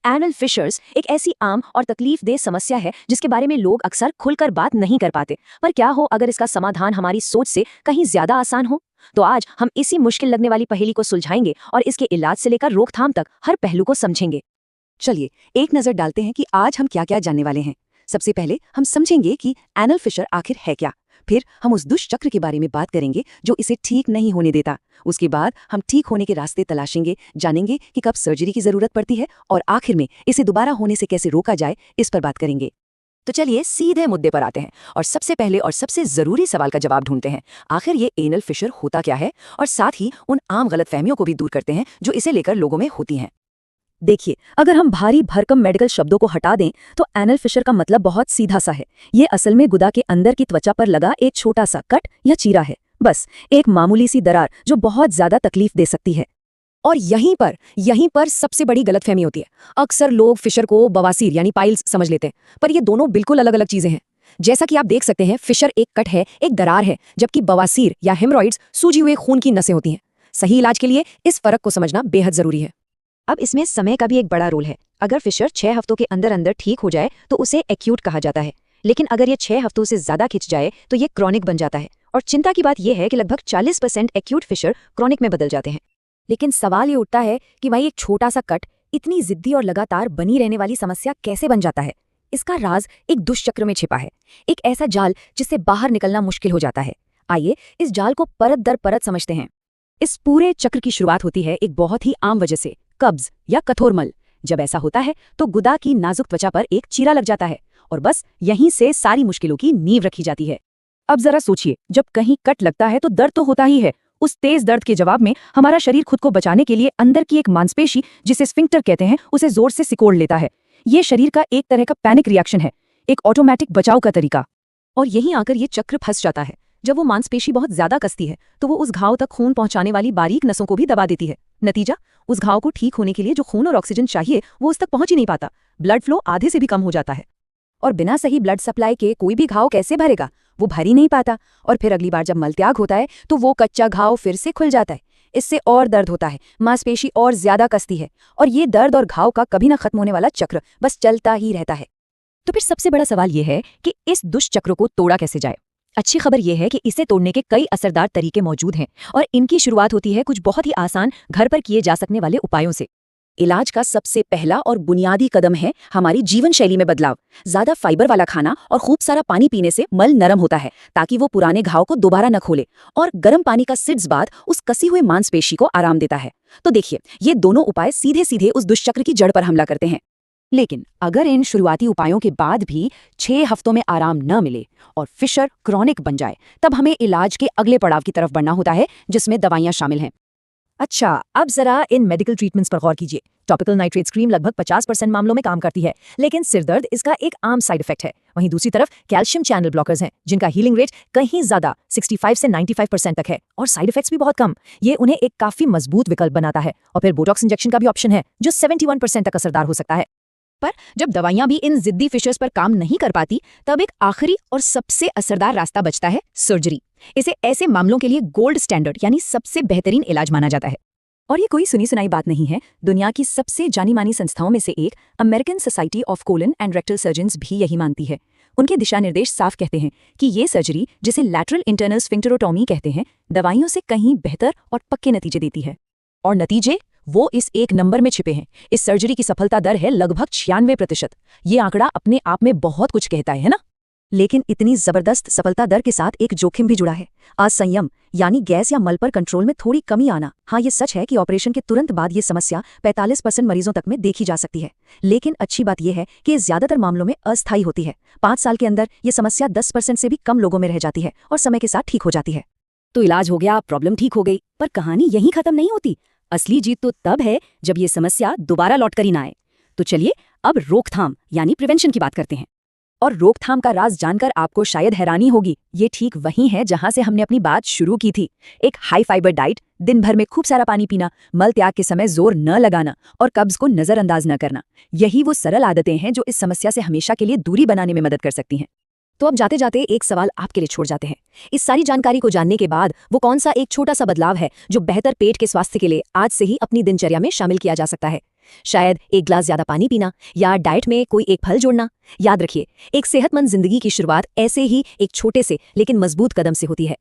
Anal fishers एक ऐसी आम और तकलीफदेह समस्या है जिसके बारे में लोग अक्सर खुलकर बात नहीं कर पाते। पर क्या हो अगर इसका समाधान हमारी सोच से कहीं ज्यादा आसान हो? तो आज हम इसी मुश्किल लगने वाली पहेली को सुलझाएंगे और इसके इलाज से लेकर रोकथाम तक हर पहलू को समझेंगे। चलिए एक नजर डालते हैं कि आज हम क्या क्या जानने वाले हैं। सबसे पहले हम समझेंगे कि एनल फिशर आखिर है क्या। फिर हम उस दुष्चक्र के बारे में बात करेंगे जो इसे ठीक नहीं होने देता। उसके बाद हम ठीक होने के रास्ते तलाशेंगे, जानेंगे कि कब सर्जरी की जरूरत पड़ती है और आखिर में इसे दोबारा होने से कैसे रोका जाए, इस पर बात करेंगे। तो चलिए सीधे मुद्दे पर आते हैं और सबसे पहले और सबसे जरूरी सवाल का जवाब ढूंढते हैं। आखिर ये एनल फिशर होता क्या है और साथ ही उन आम गलतफहमियों को भी दूर करते हैं जो इसे लेकर लोगों में होती हैं। देखिए, अगर हम भारी भरकम मेडिकल शब्दों को हटा दें तो एनल फिशर का मतलब बहुत सीधा सा है। ये असल में गुदा के अंदर की त्वचा पर लगा एक छोटा सा कट या चीरा है, बस एक मामूली सी दरार जो बहुत ज्यादा तकलीफ दे सकती है। और यहीं पर सबसे बड़ी गलतफहमी होती है। अक्सर लोग फिशर को बवासीर यानी पाइल्स समझ लेते हैं, पर ये दोनों बिल्कुल अलग अलग चीजें हैं। जैसा कि आप देख सकते हैं, फिशर एक कट है, एक दरार है, जबकि बवासीर या हेमरॉइड्स सूजी हुए खून की नसें होती हैं। सही इलाज के लिए इस फर्क को समझना बेहद जरूरी है। अब इसमें समय का भी एक बड़ा रोल है। अगर फिशर 6 हफ्तों के अंदर अंदर ठीक हो जाए तो उसे एक्यूट कहा जाता है, लेकिन अगर ये 6 हफ्तों से ज्यादा खिंच जाए तो ये क्रॉनिक बन जाता है। और चिंता की बात यह है कि लगभग 40% एक्यूट फिशर क्रॉनिक में बदल जाते हैं। लेकिन सवाल ये उठता है कि भाई एक छोटा सा कट इतनी जिद्दी और लगातार बनी रहने वाली समस्या कैसे बन जाता है? इसका राज एक दुष्चक्र में छिपा है, एक ऐसा जाल जिससे बाहर निकलना मुश्किल हो जाता है। आइए इस जाल को परत दर परत समझते हैं। इस पूरे चक्र की शुरुआत होती है एक बहुत ही आम वजह से, कब्ज या कठोर मल। जब ऐसा होता है तो गुदा की नाजुक त्वचा पर एक चीरा लग जाता है और बस यहीं से सारी मुश्किलों की नींव रखी जाती है। अब जरा सोचिए, जब कहीं कट लगता है तो दर्द तो होता ही है। उस तेज दर्द के जवाब में हमारा शरीर खुद को बचाने के लिए अंदर की एक मांसपेशी जिसे स्फिंक्टर कहते हैं उसे जोर से सिकोड़ लेता है। ये शरीर का एक तरह का पैनिक रिएक्शन है, एक ऑटोमेटिक बचाव का तरीका। और यहीं आकर ये चक्र फंस जाता है। जब वो मांसपेशी बहुत ज्यादा कसती है तो वो उस घाव तक खून पहुंचाने वाली बारीक नसों को भी दबा देती है। नतीजा, उस घाव को ठीक होने के लिए जो खून और ऑक्सीजन चाहिए वो उस तक पहुंच ही नहीं पाता। ब्लड फ्लो आधे से भी कम हो जाता है। और बिना सही ब्लड सप्लाई के कोई भी घाव कैसे भरेगा? वो भर ही नहीं पाता। और फिर अगली बार जब मलत्याग होता है तो वो कच्चा घाव फिर से खुल जाता है। इससे और दर्द होता है, मांसपेशी और ज्यादा कसती है और ये दर्द और घाव का कभी ना खत्म होने वाला चक्र बस चलता ही रहता है। तो फिर सबसे बड़ा सवाल ये है कि इस दुष्चक्र को तोड़ा कैसे जाए? अच्छी खबर यह है कि इसे तोड़ने के कई असरदार तरीके मौजूद हैं और इनकी शुरुआत होती है कुछ बहुत ही आसान घर पर किए जा सकने वाले उपायों से। इलाज का सबसे पहला और बुनियादी कदम है हमारी जीवन शैली में बदलाव। ज्यादा फाइबर वाला खाना और खूब सारा पानी पीने से मल नरम होता है ताकि वो पुराने घाव को दोबारा न खोले, और गर्म पानी का सिड्स बाथ उस कसी हुए मांसपेशी को आराम देता है। तो देखिए, ये दोनों उपाय सीधे सीधे उस दुष्चक्र की जड़ पर हमला करते हैं। लेकिन अगर इन शुरुआती उपायों के बाद भी 6 हफ्तों में आराम न मिले और फिशर क्रॉनिक बन जाए, तब हमें इलाज के अगले पड़ाव की तरफ बढ़ना होता है, जिसमें दवाइयां शामिल हैं। अच्छा, अब जरा इन मेडिकल ट्रीटमेंट्स पर गौर कीजिए। टॉपिकल नाइट्रेट क्रीम लगभग 50% मामलों में काम करती है, लेकिन सिरदर्द इसका एक आम साइड इफेक्ट है। वहीं दूसरी तरफ कैल्शियम चैनल ब्लॉकर्स हैं, जिनका हीलिंग रेट कहीं ज्यादा 65 से 95% तक है और साइड इफेक्ट्स भी बहुत कम। ये उन्हें एक काफी मजबूत विकल्प बनाता है। और फिर बोटॉक्स इंजेक्शन का भी ऑप्शन है जो 71% तक असरदार हो सकता है। पर जब दवाइयां भी इन जिद्दी फिशर्स पर काम नहीं कर पाती, तब एक आखिरी और सबसे असरदार रास्ता बचता है सर्जरी। इसे ऐसे मामलों के लिए गोल्ड स्टैंडर्ड यानी सबसे बेहतरीन इलाज माना जाता है। और ये कोई सुनी सुनाई बात नहीं है। दुनिया की सबसे जानी मानी संस्थाओं में से एक American society of colon and rectal surgeons भी यही मानती है। उनके दिशा निर्देश साफ कहते हैं कि ये सर्जरी, जिसे लैटरल इंटरनल स्फिंक्टरोटॉमी कहते हैं, दवाइयों से कहीं बेहतर और पक्के नतीजे देती है। और नतीजे वो इस एक नंबर में छिपे हैं। इस सर्जरी की सफलता दर है लगभग 96%। ये आंकड़ा अपने आप में बहुत कुछ कहता है ना? लेकिन इतनी जबरदस्त सफलता दर के साथ एक जोखिम भी जुड़ा है, असंयम यानी गैस या मल पर कंट्रोल में थोड़ी कमी आना। हाँ, ये सच है कि ऑपरेशन के तुरंत बाद ये समस्या 45% मरीजों तक में देखी जा सकती है। लेकिन अच्छी बात यह है कि ये ज्यादातर मामलों में अस्थायी होती है। 5 साल के अंदर ये समस्या 10% से भी कम लोगों में रह जाती है और समय के साथ ठीक हो जाती है। तो इलाज हो गया, प्रॉब्लम ठीक हो गई, पर कहानी यहीं खत्म नहीं होती। असली जीत तो तब है जब ये समस्या दोबारा लौट कर ही ना आए। तो चलिए अब रोकथाम यानी प्रिवेंशन की बात करते हैं। और रोकथाम का राज जानकर आपको शायद हैरानी होगी, ये ठीक वही है जहां से हमने अपनी बात शुरू की थी। एक हाई फाइबर डाइट, दिन भर में खूब सारा पानी पीना, मल त्याग के समय जोर न लगाना और कब्ज को नजरअंदाज न करना। यही वो सरल आदतें हैं जो इस समस्या से हमेशा के लिए दूरी बनाने में मदद कर सकती हैं। तो अब जाते जाते एक सवाल आपके लिए छोड़ जाते हैं। इस सारी जानकारी को जानने के बाद वो कौन सा एक छोटा सा बदलाव है जो बेहतर पेट के स्वास्थ्य के लिए आज से ही अपनी दिनचर्या में शामिल किया जा सकता है? शायद एक ग्लास ज्यादा पानी पीना, या डाइट में कोई एक फल जोड़ना। याद रखिए, एक सेहतमंद जिंदगी की शुरुआत ऐसे ही एक छोटे से लेकिन मजबूत कदम से होती है।